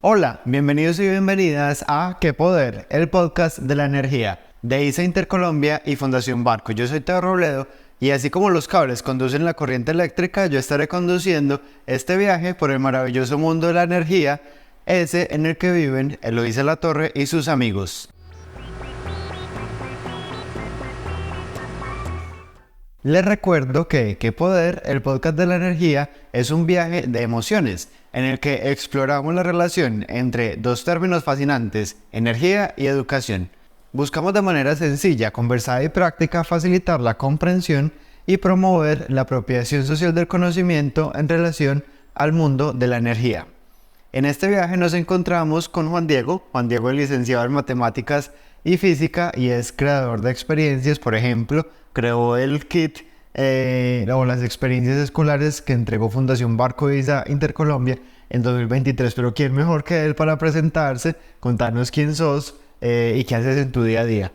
Hola, bienvenidos y bienvenidas a ¿Qué Poder?, el podcast de la energía de ISA Intercolombia y Fundación Barco. Yo soy Teo Robledo y así como los cables conducen la corriente eléctrica, yo estaré conduciendo este viaje por el maravilloso mundo de la energía, ese en el que viven Eloísa Latorre y sus amigos. Les recuerdo que ¿Qué Poder?, el podcast de la energía, es un viaje de emociones en el que exploramos la relación entre dos términos fascinantes, energía y educación. Buscamos de manera sencilla, conversada y práctica facilitar la comprensión y promover la apropiación social del conocimiento en relación al mundo de la energía. En este viaje nos encontramos con Juan Diego. Juan Diego es licenciado en Matemáticas y Física y es creador de experiencias. Por ejemplo, creó el kit o las experiencias escolares que entregó Fundación Barco ISA Intercolombia en 2023. Pero ¿quién mejor que él para presentarse, contarnos quién sos y qué haces en tu día a día?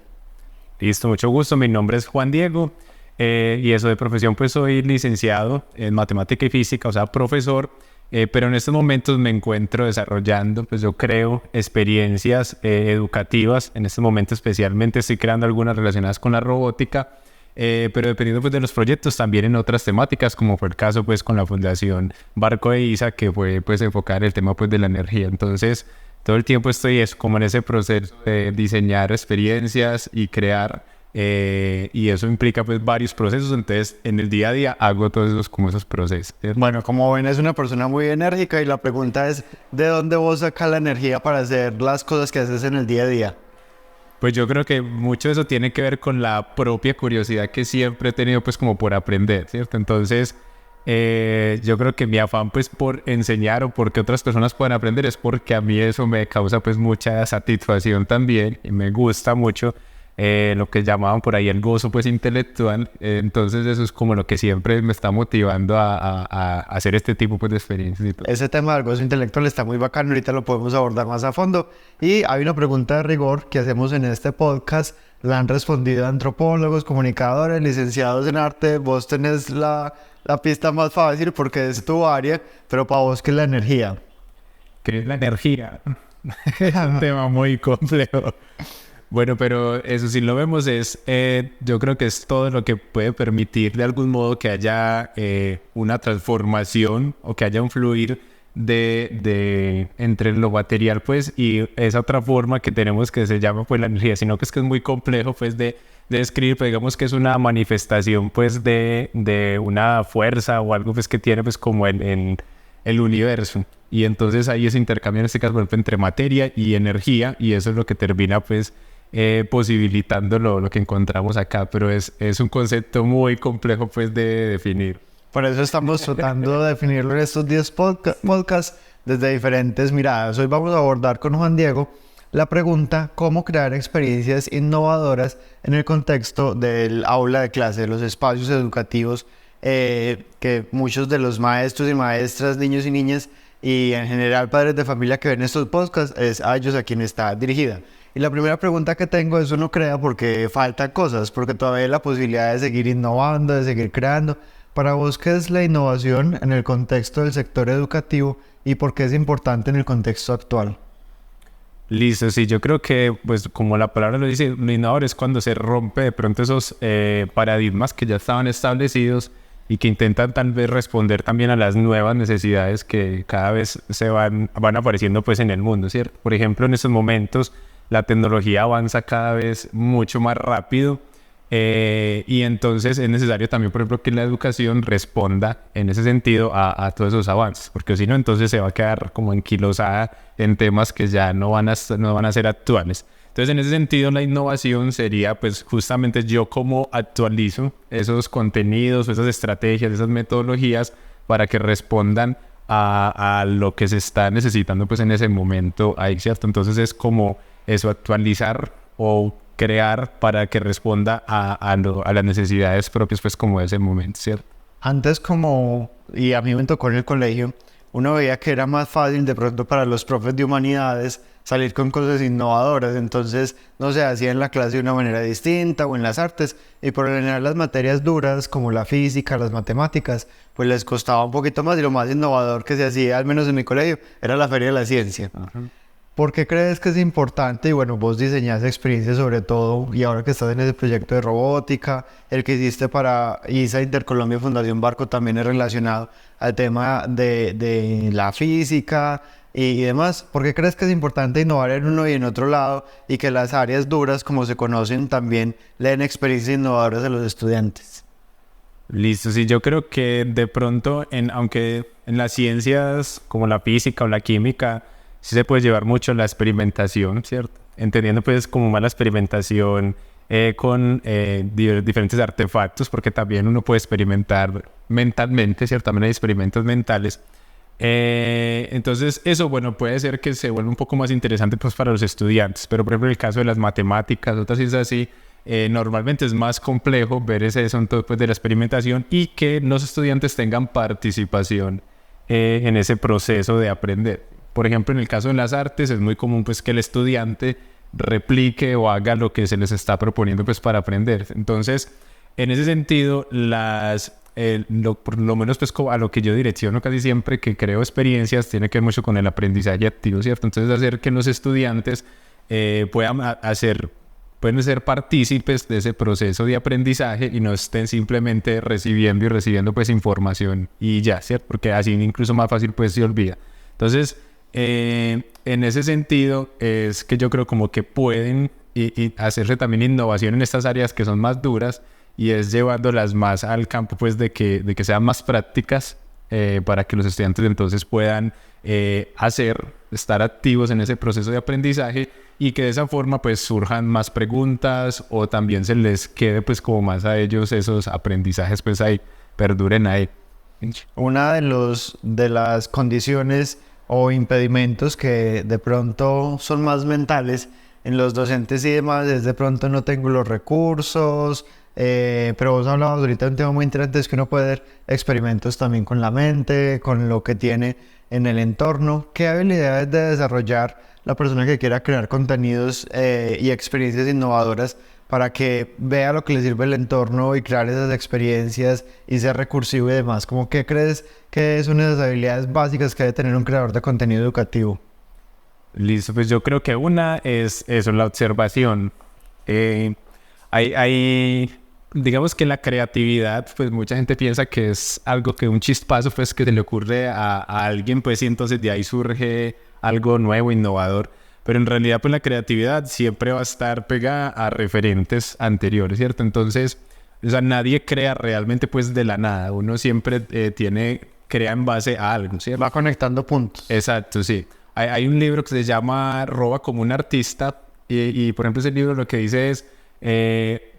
Listo, mucho gusto. Mi nombre es Juan Diego y eso de profesión pues soy licenciado en Matemática y Física, o sea, profesor. Pero en estos momentos me encuentro desarrollando, pues yo creo experiencias educativas. En este momento especialmente estoy creando algunas relacionadas con la robótica, pero dependiendo pues de los proyectos también en otras temáticas, como fue el caso pues con la Fundación Barco de ISA, que fue pues enfocar el tema pues de la energía. Entonces todo el tiempo estoy como en ese proceso de diseñar experiencias y crear, y eso implica pues varios procesos. Entonces en el día a día hago todos esos procesos, ¿cierto? Bueno, como ven, es una persona muy enérgica y la pregunta es, ¿de dónde vos sacas la energía para hacer las cosas que haces en el día a día? Pues yo creo que mucho de eso tiene que ver con la propia curiosidad que siempre he tenido pues como por aprender, ¿cierto? Entonces yo creo que mi afán pues por enseñar o porque otras personas puedan aprender es porque a mí eso me causa pues mucha satisfacción también y me gusta mucho lo que llamaban por ahí el gozo pues intelectual. Entonces eso es como lo que siempre me está motivando a hacer este tipo pues de experiencias y todo. Ese tema del gozo intelectual está muy bacano, ahorita lo podemos abordar más a fondo. Y hay una pregunta de rigor que hacemos en este podcast, la han respondido antropólogos, comunicadores, licenciados en arte. Vos tenés la pista más fácil porque es tu área, pero para vos, ¿qué es la energía? ¿Qué es la energía? Es un tema muy complejo. Bueno, pero eso si lo vemos yo creo que es todo lo que puede permitir de algún modo que haya una transformación o que haya un fluir entre lo material pues y esa otra forma que tenemos que se llama pues la energía, sino que es muy complejo pues de describir, pero digamos que es una manifestación pues de una fuerza o algo pues que tiene pues como en el universo. Y entonces ahí ese intercambio en este caso por ejemplo, entre materia y energía, y eso es lo que termina pues posibilitando lo que encontramos acá, pero es un concepto muy complejo pues de definir. Por eso estamos tratando de definirlo en estos 10 podcasts desde diferentes miradas. Hoy vamos a abordar con Juan Diego la pregunta cómo crear experiencias innovadoras en el contexto del aula de clase, de los espacios educativos que muchos de los maestros y maestras, niños y niñas y en general padres de familia que ven estos podcasts, es a ellos a quien está dirigida. Y la primera pregunta que tengo es, uno crea porque faltan cosas, porque todavía hay la posibilidad de seguir innovando, de seguir creando. Para vos, ¿qué es la innovación en el contexto del sector educativo y por qué es importante en el contexto actual? Listo, sí, yo creo que, pues como la palabra lo dice, lo innovador es cuando se rompe de pronto esos paradigmas que ya estaban establecidos y que intentan tal vez responder también a las nuevas necesidades que cada vez se van apareciendo pues en el mundo, ¿cierto? Por ejemplo, en estos momentos la tecnología avanza cada vez mucho más rápido. Y entonces es necesario también, por ejemplo, que la educación responda en ese sentido a todos esos avances, porque si no, entonces se va a quedar como enquilosada en temas que ya no van a ser actuales. Entonces, en ese sentido, la innovación sería, pues, justamente yo cómo actualizo esos contenidos, esas estrategias, esas metodologías para que respondan a lo que se está necesitando, pues, en ese momento ahí, ¿cierto? Entonces, es como eso, actualizar o crear para que responda a las necesidades propias, pues como de ese momento, ¿cierto? Antes y a mí me tocó en el colegio, uno veía que era más fácil de pronto para los profes de humanidades salir con cosas innovadoras, entonces no se hacía en la clase de una manera distinta o en las artes, y por lo general las materias duras como la física, las matemáticas, pues les costaba un poquito más, y lo más innovador que se hacía, al menos en mi colegio, era la Feria de la Ciencia. Ajá. ¿Por qué crees que es importante? Y bueno, vos diseñás experiencias sobre todo, y ahora que estás en ese proyecto de robótica, el que hiciste para ISA Intercolombia Fundación Barco también es relacionado al tema de la física y demás. ¿Por qué crees que es importante innovar en uno y en otro lado y que las áreas duras, como se conocen, también le den experiencias innovadoras a los estudiantes? Listo, sí, yo creo que de pronto, aunque en las ciencias como la física o la química, sí se puede llevar mucho la experimentación, ¿cierto? Entendiendo pues como más la experimentación con diferentes artefactos, porque también uno puede experimentar mentalmente, ¿cierto? También hay experimentos mentales. Entonces eso, bueno, puede ser que se vuelva un poco más interesante pues para los estudiantes, pero por ejemplo en el caso de las matemáticas, otras cosas así, normalmente es más complejo ver ese asunto pues, de la experimentación y que los estudiantes tengan participación en ese proceso de aprender. Por ejemplo, en el caso de las artes es muy común pues que el estudiante replique o haga lo que se les está proponiendo pues para aprender. Entonces, en ese sentido, por lo menos pues a lo que yo direcciono casi siempre que creo experiencias tiene que ver mucho con el aprendizaje activo, ¿cierto? Entonces, hacer que los estudiantes pueden ser partícipes de ese proceso de aprendizaje y no estén simplemente recibiendo pues información y ya, ¿cierto? Porque así incluso más fácil pues se olvida. Entonces, en ese sentido es que yo creo como que pueden y hacerse también innovación en estas áreas que son más duras y es llevándolas más al campo pues de que sean más prácticas para que los estudiantes entonces puedan estar activos en ese proceso de aprendizaje y que de esa forma pues surjan más preguntas o también se les quede pues como más a ellos esos aprendizajes pues ahí, perduren ahí. Una de las condiciones o impedimentos que de pronto son más mentales en los docentes y demás es de pronto no tengo los recursos, pero vos hablabas ahorita de un tema muy interesante, es que uno puede hacer experimentos también con la mente, con lo que tiene en el entorno. ¿Qué habilidades de desarrollar la persona que quiera crear contenidos y experiencias innovadoras para que vea lo que le sirve el entorno y crear esas experiencias y ser recursivo y demás? ¿Cómo qué crees que son esas habilidades básicas que debe tener un creador de contenido educativo? Listo, pues yo creo que una es eso, la observación. Digamos que la creatividad, pues mucha gente piensa que es algo que un chispazo pues que se le ocurre a alguien, pues y entonces de ahí surge algo nuevo, innovador. Pero en realidad pues la creatividad siempre va a estar pegada a referentes anteriores, ¿cierto? Entonces, o sea, nadie crea realmente pues de la nada. Uno siempre crea en base a algo, ¿cierto? Va conectando puntos. Exacto, sí. Hay un libro que se llama Roba como un artista y por ejemplo ese libro lo que dice es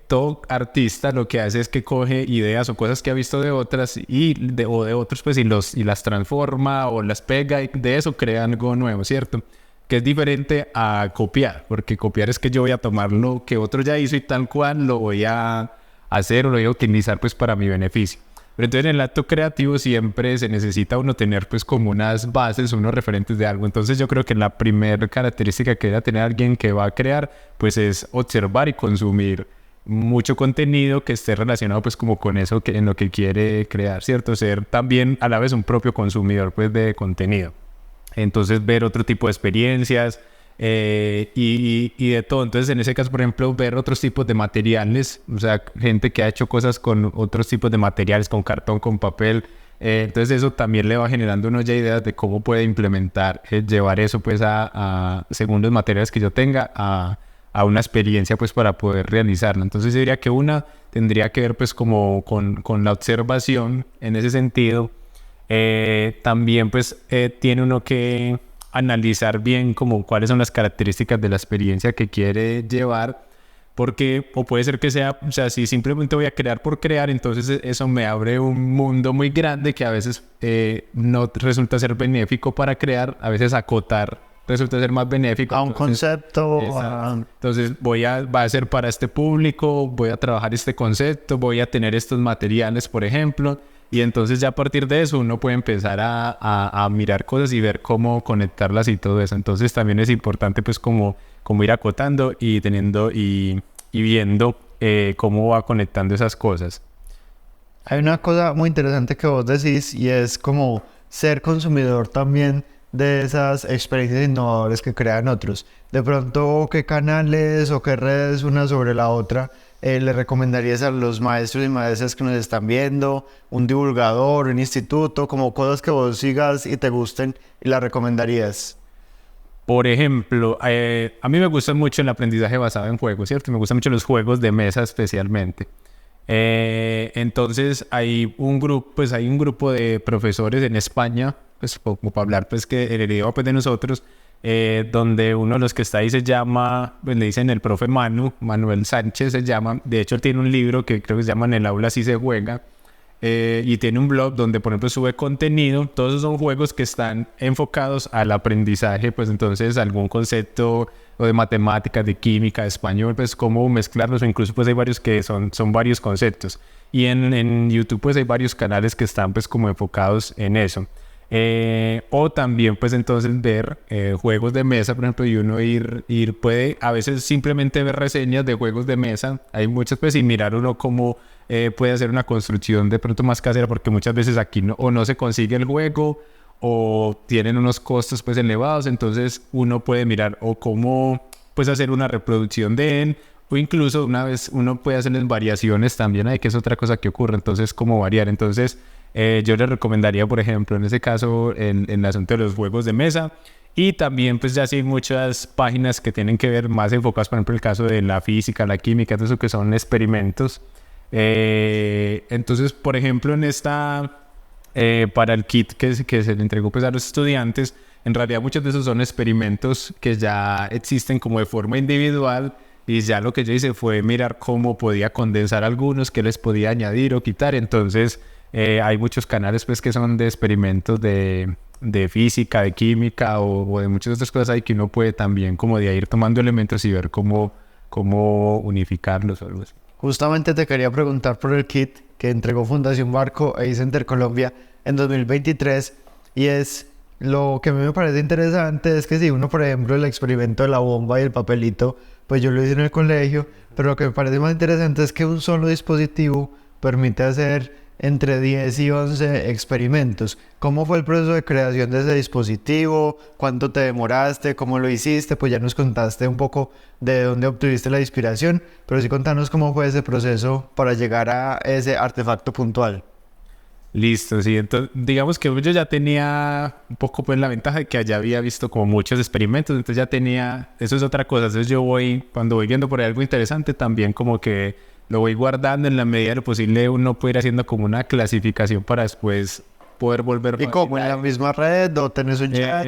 todo artista lo que hace es que coge ideas o cosas que ha visto de otras o de otros pues y las transforma o las pega y de eso crea algo nuevo, ¿cierto? Que es diferente a copiar, porque copiar es que yo voy a tomar lo que otro ya hizo y tal cual lo voy a hacer o lo voy a utilizar pues para mi beneficio. Pero entonces en el acto creativo siempre se necesita uno tener pues como unas bases, unos referentes de algo. Entonces yo creo que la primera característica que debe tener alguien que va a crear pues es observar y consumir mucho contenido que esté relacionado pues como con eso en lo que quiere crear, ¿cierto? Ser también a la vez un propio consumidor pues de contenido. Entonces ver otro tipo de experiencias y de todo. Entonces en ese caso, por ejemplo, ver otros tipos de materiales, o sea, gente que ha hecho cosas con otros tipos de materiales, con cartón, con papel. Entonces eso también le va generando uno ya ideas de cómo puede implementar, llevar eso pues según los materiales que yo tenga a una experiencia pues para poder realizarla. Entonces yo diría que una tendría que ver pues como con la observación en ese sentido. También pues tiene uno que analizar bien como cuáles son las características de la experiencia que quiere llevar, porque o puede ser que sea, o sea, si simplemente voy a crear por crear, entonces eso me abre un mundo muy grande que a veces no resulta ser benéfico para crear, a veces acotar resulta ser más benéfico. A un concepto. Entonces va a ser para este público, voy a trabajar este concepto, voy a tener estos materiales, por ejemplo. Y entonces ya a partir de eso uno puede empezar a mirar cosas y ver cómo conectarlas y todo eso. Entonces también es importante pues como ir acotando y teniendo y viendo cómo va conectando esas cosas. Hay una cosa muy interesante que vos decís y es como ser consumidor también de esas experiencias innovadoras que crean otros. De pronto, ¿qué canales o qué redes una sobre la otra le recomendarías a los maestros y maestras que nos están viendo? ¿Un divulgador, un instituto, como cosas que vos sigas y te gusten y las recomendarías? Por ejemplo, a mí me gusta mucho el aprendizaje basado en juegos, ¿cierto? Me gustan mucho los juegos de mesa especialmente. Entonces hay un grupo de profesores en España, pues como para hablar pues que el idioma pues, de nosotros, donde uno de los que está ahí se llama, pues le dicen el profe Manuel Sánchez se llama. De hecho él tiene un libro que creo que se llama En el aula así se juega, y tiene un blog donde por ejemplo sube contenido. Todos esos son juegos que están enfocados al aprendizaje, pues entonces algún concepto o de matemáticas, de química, de español, pues cómo mezclarlos, o incluso pues hay varios que son varios conceptos. Y en YouTube pues hay varios canales que están pues como enfocados en eso. O también pues entonces ver juegos de mesa, por ejemplo, y uno puede a veces simplemente ver reseñas de juegos de mesa. Hay muchas pues y mirar uno cómo puede hacer una construcción de pronto más casera, porque muchas veces aquí no se consigue el juego o tienen unos costos pues elevados. Entonces uno puede mirar o cómo pues hacer una reproducción de él, o incluso una vez uno puede hacerles variaciones también, que es otra cosa que ocurre. Entonces cómo variar. Entonces yo les recomendaría, por ejemplo, en ese caso, en el asunto de los juegos de mesa. Y también, pues ya sí hay muchas páginas que tienen que ver más enfocadas, por ejemplo, el caso de la física, la química, todo eso que son experimentos. Entonces, por ejemplo, en esta, para el kit que se le entregó pues, a los estudiantes, en realidad muchos de esos son experimentos que ya existen como de forma individual. Y ya lo que yo hice fue mirar cómo podía condensar algunos, qué les podía añadir o quitar. Entonces, hay muchos canales pues que son de experimentos de física, de química o de muchas otras cosas ahí que uno puede también como de ir tomando elementos y ver cómo unificarlos o algo así. Justamente te quería preguntar por el kit que entregó Fundación Barco e Center Colombia en 2023, y es lo que a mí me parece interesante es que si uno, por ejemplo, el experimento de la bomba y el papelito, pues yo lo hice en el colegio, pero lo que me parece más interesante es que un solo dispositivo permite hacer entre 10 y 11 experimentos. ¿Cómo fue el proceso de creación de ese dispositivo? ¿Cuánto te demoraste? ¿Cómo lo hiciste? Pues ya nos contaste un poco de dónde obtuviste la inspiración, pero sí contanos cómo fue ese proceso para llegar a ese artefacto puntual. Listo, sí. Entonces, digamos que yo ya tenía un poco pues la ventaja de que ya había visto como muchos experimentos, entonces ya tenía, eso es otra cosa. Entonces cuando voy viendo por ahí algo interesante, también como que lo voy guardando en la medida de lo posible. Uno puede ir haciendo como una clasificación para después poder volver. ¿Y cómo? ¿En la misma red o tenés un chat?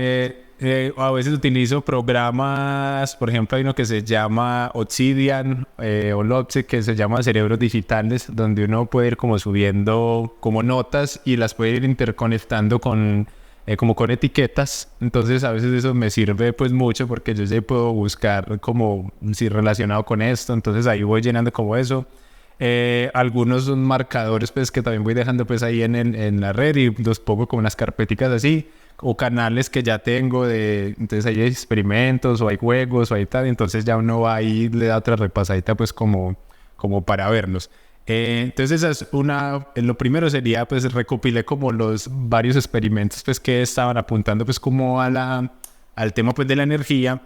A veces utilizo programas, por ejemplo, hay uno que se llama Obsidian o Lopse, que se llama Cerebros Digitales, donde uno puede ir como subiendo como notas y las puede ir interconectando como con etiquetas. Entonces a veces eso me sirve pues mucho porque yo ya puedo buscar como si relacionado con esto. Entonces ahí voy llenando como eso. Algunos son marcadores pues que también voy dejando pues ahí en la red y los pongo como unas carpeticas así, o canales que ya tengo entonces hay experimentos o hay juegos o hay tal. Entonces ya uno va ahí y le da otra repasadita pues como para verlos. Entonces esa es lo primero sería pues recopilé como los varios experimentos pues que estaban apuntando pues como al tema pues de la energía.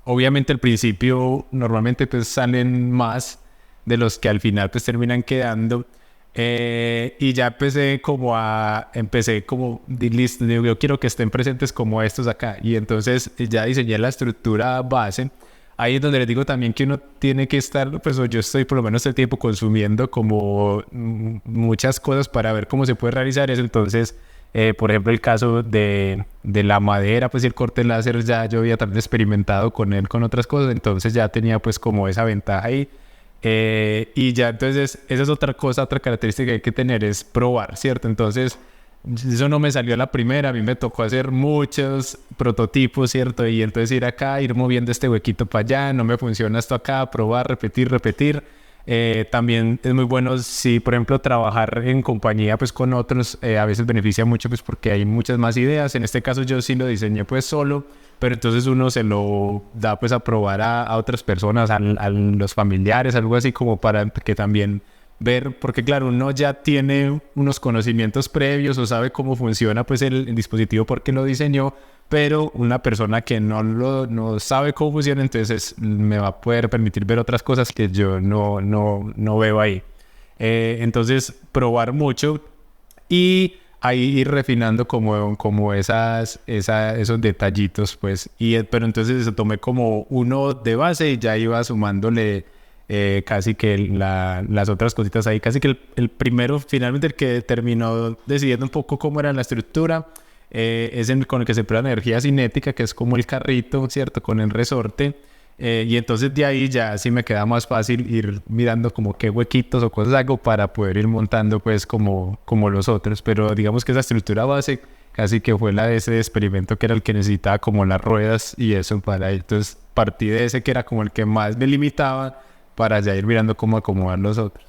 Obviamente al principio normalmente pues salen más de los que al final pues terminan quedando, y ya empecé listo, yo quiero que estén presentes como estos acá, y entonces ya diseñé la estructura base. Ahí es donde les digo también que uno tiene que estar, pues yo estoy por lo menos el tiempo consumiendo como muchas cosas para ver cómo se puede realizar eso. Entonces, por ejemplo, el caso de la madera, pues el corte láser, ya yo había también experimentado con él, con otras cosas, entonces ya tenía pues como esa ventaja ahí. Y ya entonces, esa es otra característica que hay que tener, es probar, ¿cierto? Entonces, eso no me salió a la primera, a mí me tocó hacer muchos prototipos, ¿cierto? Y entonces ir acá, ir moviendo este huequito para allá, no me funciona esto acá, probar, repetir. También es muy bueno si, por ejemplo, trabajar en compañía pues con otros, a veces beneficia mucho pues porque hay muchas más ideas. En este caso yo sí lo diseñé pues solo, pero entonces uno se lo da pues a probar a otras personas, a los familiares, algo así como para que también ver, porque claro, uno ya tiene unos conocimientos previos o sabe cómo funciona pues el dispositivo porque lo diseñó, pero una persona que no sabe cómo funciona, entonces me va a poder permitir ver otras cosas que yo no veo ahí. Entonces, probar mucho y ahí ir refinando como esos detallitos, pues. Pero entonces eso tomé como uno de base y ya iba sumándole casi que las otras cositas ahí. Casi que el primero, finalmente, el que terminó decidiendo un poco cómo era la estructura, es con el que se prueba la energía cinética, que es como el carrito, ¿cierto? Con el resorte. Y entonces de ahí ya sí me queda más fácil ir mirando como qué huequitos o cosas hago para poder ir montando pues como los otros. Pero digamos que esa estructura base casi que fue la de ese experimento que era el que necesitaba como las ruedas y eso para ir. Entonces partí de ese que era como el que más me limitaba para ya ir mirando cómo acomodar los otros.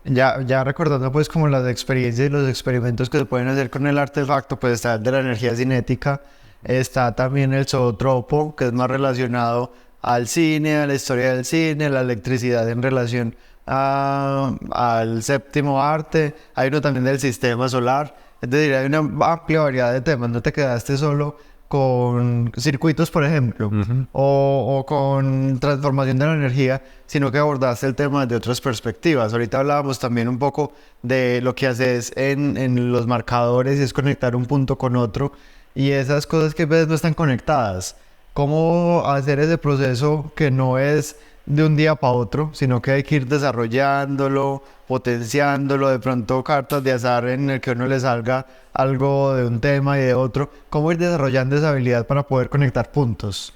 Ya recordando pues como las experiencias y los experimentos que se pueden hacer con el artefacto, pues está el de la energía cinética, está también el zootropo, que es más relacionado al cine, a la historia del cine, la electricidad en relación al séptimo arte, hay uno también del sistema solar, es decir, hay una amplia variedad de temas, no te quedaste solo con circuitos, por ejemplo, o con transformación de la energía, sino que abordaste el tema de otras perspectivas. Ahorita hablábamos también un poco de lo que haces en los marcadores y es conectar un punto con otro y esas cosas que a veces no están conectadas. ¿Cómo hacer ese proceso que no es de un día para otro, sino que hay que ir desarrollándolo, potenciándolo, de pronto cartas de azar en el que a uno le salga algo de un tema y de otro? ¿Cómo ir desarrollando esa habilidad para poder conectar puntos?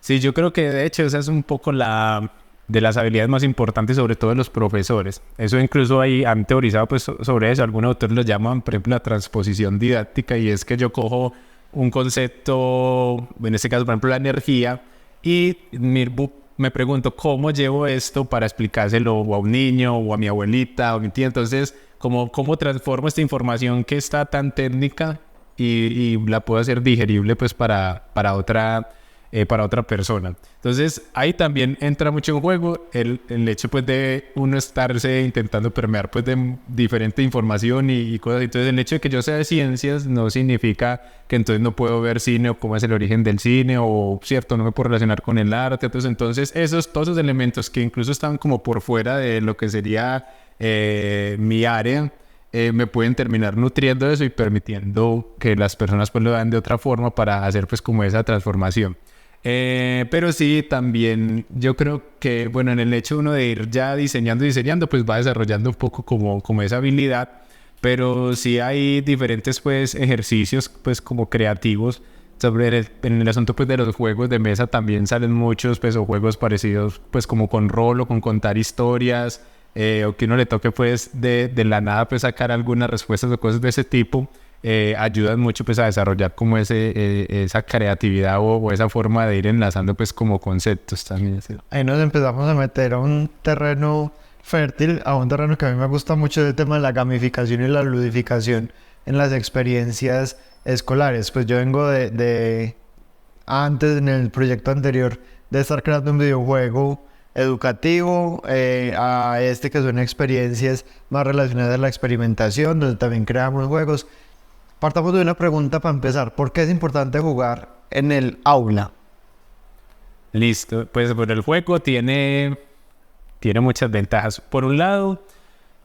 Sí, yo creo que de hecho esa es un poco de las habilidades más importantes, sobre todo de los profesores. Eso incluso han teorizado pues sobre eso. Algunos autores lo llaman, por ejemplo, la transposición didáctica, y es que yo cojo un concepto, en este caso, por ejemplo, la energía, y me pregunto cómo llevo esto para explicárselo a un niño o a mi abuelita o a mi tía. Entonces, ¿cómo transformo esta información que está tan técnica y la puedo hacer digerible pues para otra persona? Entonces ahí también entra mucho en juego el hecho pues de uno estarse intentando permear pues de diferente información y cosas. Entonces el hecho de que yo sea de ciencias no significa que entonces no puedo ver cine o cómo es el origen del cine o cierto, no me puedo relacionar con el arte. Entonces todos esos elementos que incluso están como por fuera de lo que sería mi área, me pueden terminar nutriendo eso y permitiendo que las personas pues lo vean de otra forma para hacer pues como esa transformación. Pero sí, también yo creo que, bueno, en el hecho uno de ir ya diseñando, pues va desarrollando un poco como esa habilidad, pero sí hay diferentes pues ejercicios pues como creativos. En el asunto pues de los juegos de mesa también salen muchos pues o juegos parecidos pues como con rol o con contar historias, o que uno le toque pues de la nada pues sacar algunas respuestas o cosas de ese tipo. Ayudan mucho pues a desarrollar como esa creatividad o esa forma de ir enlazando pues como conceptos también. ¿Sí? Ahí nos empezamos a meter a un terreno fértil, a un terreno que a mí me gusta mucho, el tema de la gamificación y la ludificación en las experiencias escolares. Pues yo vengo antes, en el proyecto anterior, de estar creando un videojuego educativo, a este que son experiencias más relacionadas a la experimentación, donde también creamos juegos. Partamos de una pregunta para empezar. ¿Por qué es importante jugar en el aula? Listo. Pues bueno, el juego tiene muchas ventajas. Por un lado,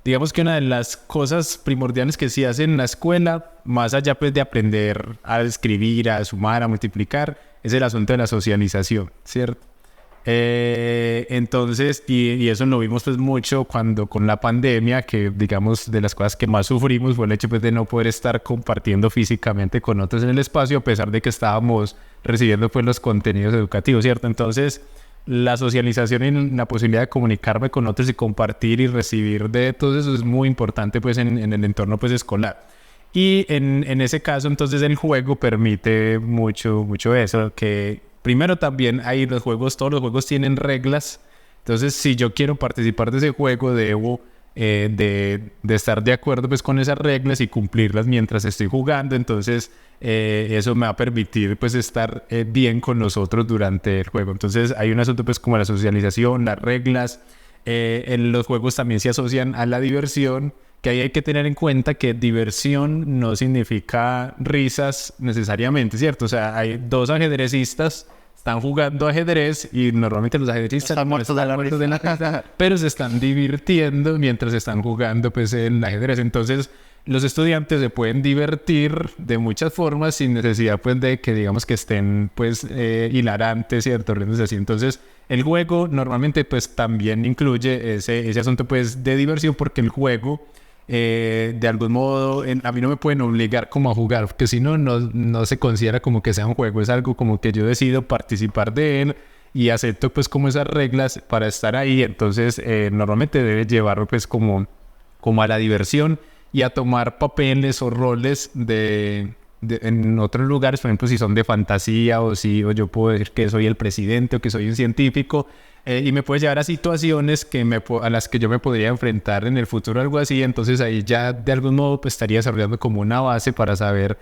digamos que una de las cosas primordiales que se hace en la escuela, más allá pues de aprender a escribir, a sumar, a multiplicar, es el asunto de la socialización, ¿cierto? Entonces, y eso lo vimos pues mucho cuando con la pandemia, que digamos de las cosas que más sufrimos fue el hecho pues de no poder estar compartiendo físicamente con otros en el espacio, a pesar de que estábamos recibiendo pues los contenidos educativos, ¿cierto? Entonces la socialización y la posibilidad de comunicarme con otros y compartir y recibir de todo eso es muy importante pues en el entorno pues escolar. Y en ese caso entonces el juego permite mucho eso, que primero también todos los juegos tienen reglas Entonces, si yo quiero participar de ese juego, debo de estar de acuerdo pues con esas reglas y cumplirlas mientras estoy jugando. Entonces eso me va a permitir pues estar bien con los otros durante el juego. Entonces hay un asunto pues como la socialización, las reglas. En los juegos también se asocian a la diversión, que ahí hay que tener en cuenta que diversión no significa risas necesariamente, ¿cierto? O sea, hay dos ajedrecistas, están jugando ajedrez y normalmente los ajedrecistas están muertos de la risa, pero se están divirtiendo mientras están jugando pues el ajedrez. Entonces los estudiantes se pueden divertir de muchas formas sin necesidad pues de que digamos que estén pues hilarantes, ¿cierto? Riéndose así. Entonces el juego normalmente pues también incluye ese asunto pues de diversión, porque el juego de algún modo a mí no me pueden obligar como a jugar, porque si no, no se considera como que sea un juego, es algo como que yo decido participar de él y acepto pues como esas reglas para estar ahí. Entonces normalmente debe llevarlo pues como a la diversión y a tomar papeles o roles en otros lugares, por ejemplo si son de fantasía o yo puedo decir que soy el presidente o que soy un científico. Y me puede llevar a situaciones a las que yo me podría enfrentar en el futuro, algo así. Entonces ahí ya de algún modo pues, estaría desarrollando como una base para saber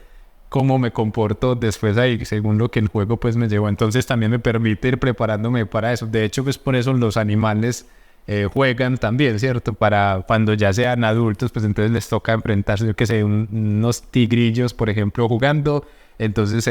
cómo me comporto después ahí, según lo que el juego pues me llevó. Entonces también me permite ir preparándome para eso. De hecho, pues por eso los animales juegan también, ¿cierto? Para cuando ya sean adultos, pues entonces les toca enfrentarse, yo que sé, unos tigrillos, por ejemplo, jugando. Entonces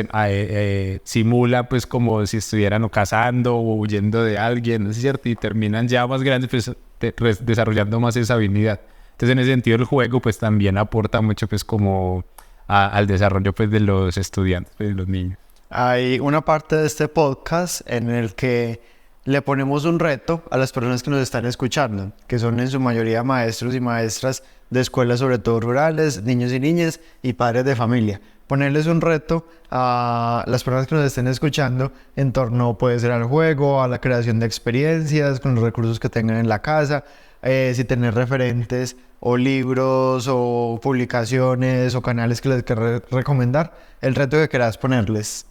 simula pues como si estuvieran o cazando o huyendo de alguien, ¿no es cierto? Y terminan ya más grandes pues desarrollando más esa habilidad. Entonces en ese sentido el juego pues también aporta mucho pues como al desarrollo pues de los estudiantes, pues, de los niños. Hay una parte de este podcast en el que le ponemos un reto a las personas que nos están escuchando, que son en su mayoría maestros y maestras de escuelas, sobre todo rurales, niños y niñas y padres de familia. Ponerles un reto a las personas que nos estén escuchando en torno, puede ser al juego, a la creación de experiencias con los recursos que tengan en la casa, si tener referentes o libros o publicaciones o canales que les quieras recomendar, el reto que quieras ponerles.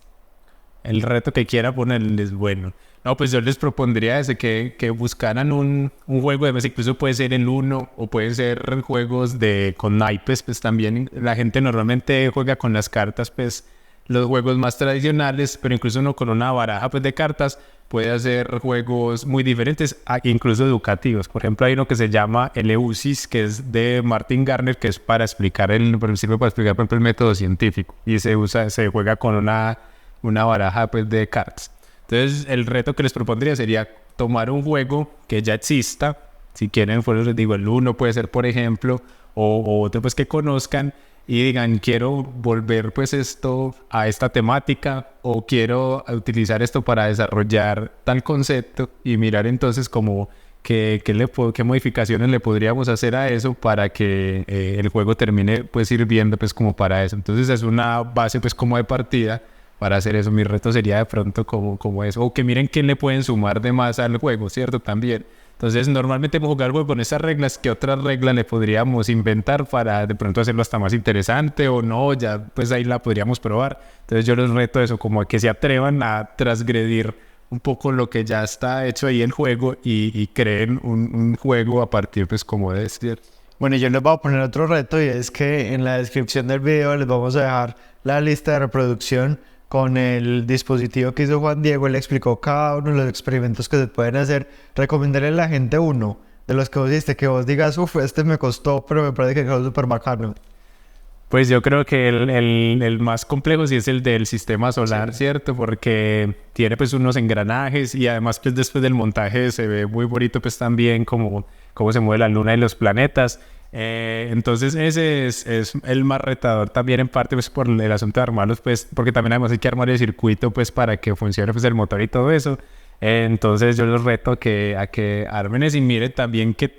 El reto que quiera ponerles, bueno. No, pues yo les propondría que buscaran un juego de mesa, incluso puede ser el Uno o puede ser juegos con naipes, pues también la gente normalmente juega con las cartas, pues los juegos más tradicionales, pero incluso uno con una baraja pues de cartas puede hacer juegos muy diferentes, incluso educativos. Por ejemplo, hay uno que se llama Eleusis, que es de Martin Gardner, que es sirve para explicar, por ejemplo, el método científico, y se juega con una baraja pues de cartas. Entonces el reto que les propondría sería tomar un juego que ya exista, si quieren, pues les digo, el Uno puede ser por ejemplo, o otro pues que conozcan y digan, quiero volver pues esto a esta temática o quiero utilizar esto para desarrollar tal concepto, y mirar entonces como qué modificaciones le podríamos hacer a eso para que el juego termine pues sirviendo pues como para eso. Entonces es una base pues como de partida para hacer eso. Mi reto sería de pronto como eso, o que miren quién le pueden sumar de más al juego, ¿cierto? También. Entonces normalmente hemos jugado el juego con esas reglas, ¿qué otras reglas le podríamos inventar para de pronto hacerlo hasta más interesante o no? Ya pues ahí la podríamos probar. Entonces yo les reto eso, como a que se atrevan a transgredir un poco lo que ya está hecho ahí en el juego y creen un juego a partir pues como de ¿cierto? Bueno, yo les voy a poner otro reto, y es que en la descripción del video les vamos a dejar la lista de reproducción con el dispositivo que hizo Juan Diego. Él explicó cada uno de los experimentos que se pueden hacer. Recomendarle a la gente uno de los que vos diste, que vos digas, este me costó, pero me parece que quedó súper bacano. Pues yo creo que el más complejo sí es el del sistema solar, sí, ¿cierto? Porque tiene pues unos engranajes y además pues después del montaje se ve muy bonito pues también cómo se mueve la luna y los planetas. Entonces ese es el más retador también, en parte pues por el asunto de armarlos, pues porque también además hay que armar el circuito pues para que funcione pues el motor y todo eso. Entonces yo los reto a que armen eso y miren también qué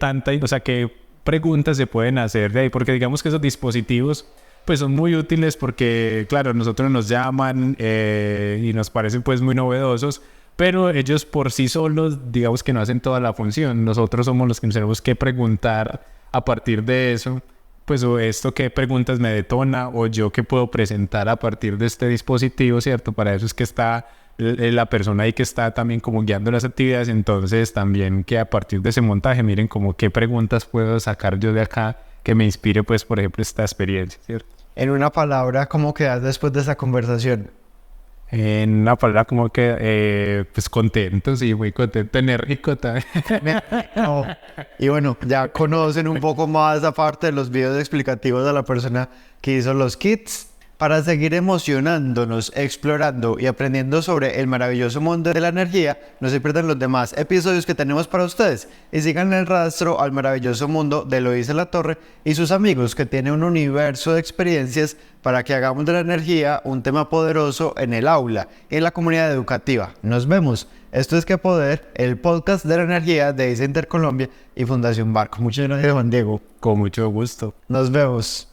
preguntas se pueden hacer de ahí, porque digamos que esos dispositivos pues son muy útiles porque claro, nosotros nos llaman y nos parecen pues muy novedosos, pero ellos por sí solos digamos que no hacen toda la función. Nosotros somos los que nos tenemos que preguntar a partir de eso, pues o esto qué preguntas me detona, o yo qué puedo presentar a partir de este dispositivo, ¿cierto? Para eso es que está la persona ahí que está también como guiando las actividades. Entonces también que a partir de ese montaje miren como qué preguntas puedo sacar yo de acá que me inspire, pues, por ejemplo, esta experiencia, ¿cierto? En una palabra, ¿cómo quedas después de esa conversación? En una palabra como que, pues contento, sí, muy contento, enérgico también. No. Y bueno, ya conocen un poco más aparte de los videos explicativos de la persona que hizo los kits. Para seguir emocionándonos, explorando y aprendiendo sobre el maravilloso mundo de la energía, no se pierdan los demás episodios que tenemos para ustedes y sigan el rastro al maravilloso mundo de Eloís Latorre y sus amigos, que tiene un universo de experiencias para que hagamos de la energía un tema poderoso en el aula y en la comunidad educativa. Nos vemos. Esto es Que Poder, el podcast de la energía de ICE Intercolombia y Fundación Barco. Muchas gracias, Juan Diego. Con mucho gusto. Nos vemos.